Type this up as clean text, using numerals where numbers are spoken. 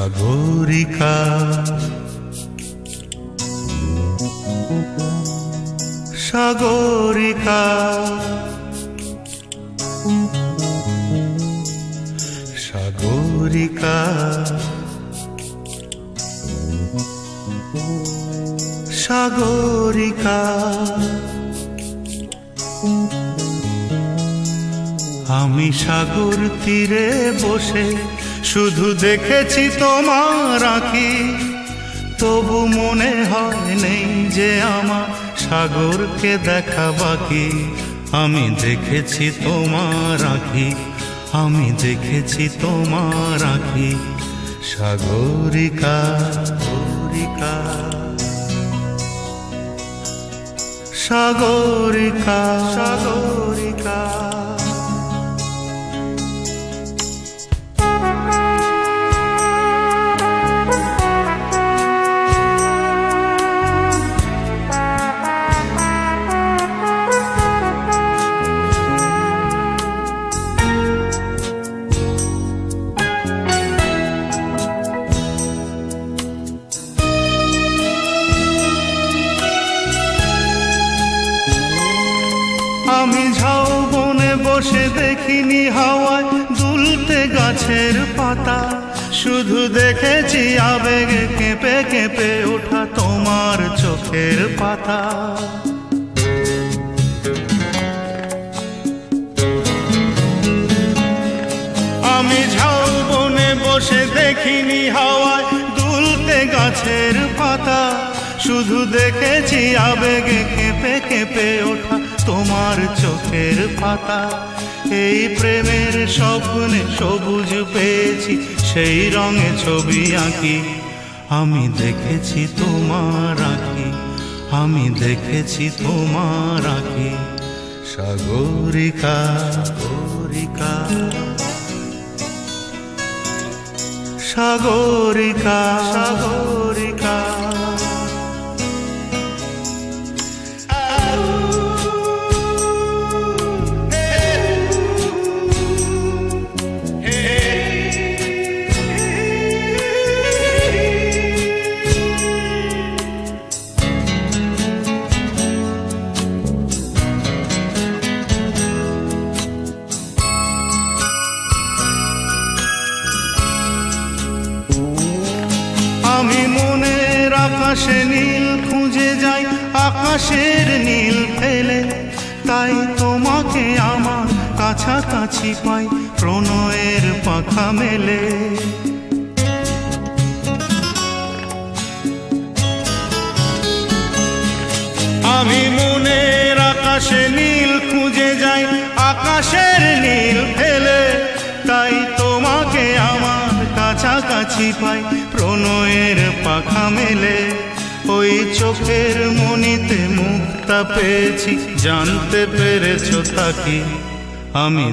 সাগরিকা সাগরিকা সাগরিকা সাগরিকা আমি সাগর তীরে বসে শুধু দেখেছি তোমার আঁখি, তবু মনে হয় নেই যে আমার সাগরকে দেখা বাকি। আমি দেখেছি তোমার আঁখি, আমি দেখেছি তোমার আঁখি। সাগরিকা সাগরিকা সাগরিকা সাগরিকা আমি ঝাউবনে বসে দেখিনি হাওয়ায় দুলতে গাছের পাতা, শুধু দেখেছি আবেগে কেঁপে কেঁপে ওঠা তোমার চোখের পাতা। আমি ঝাউবনে বসে দেখিনি হাওয়ায় দুলতে গাছের পাতা, শুধু দেখেছি আবেগে কেঁপে কেঁপে ওঠা তোমার চোখের পাতা। এই প্রেমের স্বপ্নে সবুজ পেয়েছি, সেই রঙে ছবি আঁকি। আমি দেখেছি তোমার আঁখি, আমি দেখেছি তোমার আঁখি। সাগরিকা সাগরিকা সাগরিকা সাগরিকা আমি মনের আকাশে নীল খুঁজে যাই, আকাশের নীল ফেলে, তাই তোমাকে আমার কাছাকাছি পাই প্রণয়ের পাখা মেলে। আমি মনের আকাশে নীল খুঁজে যাই, আকাশের নীল ফেলে, তাই তোমাকে আমার কাছাকাছি পাই প্রণয়ের পাখা মেলে। ওই চোখের মনিতে মুক্তা পেয়েছি, জানতে পেরেছো তাকি আমি।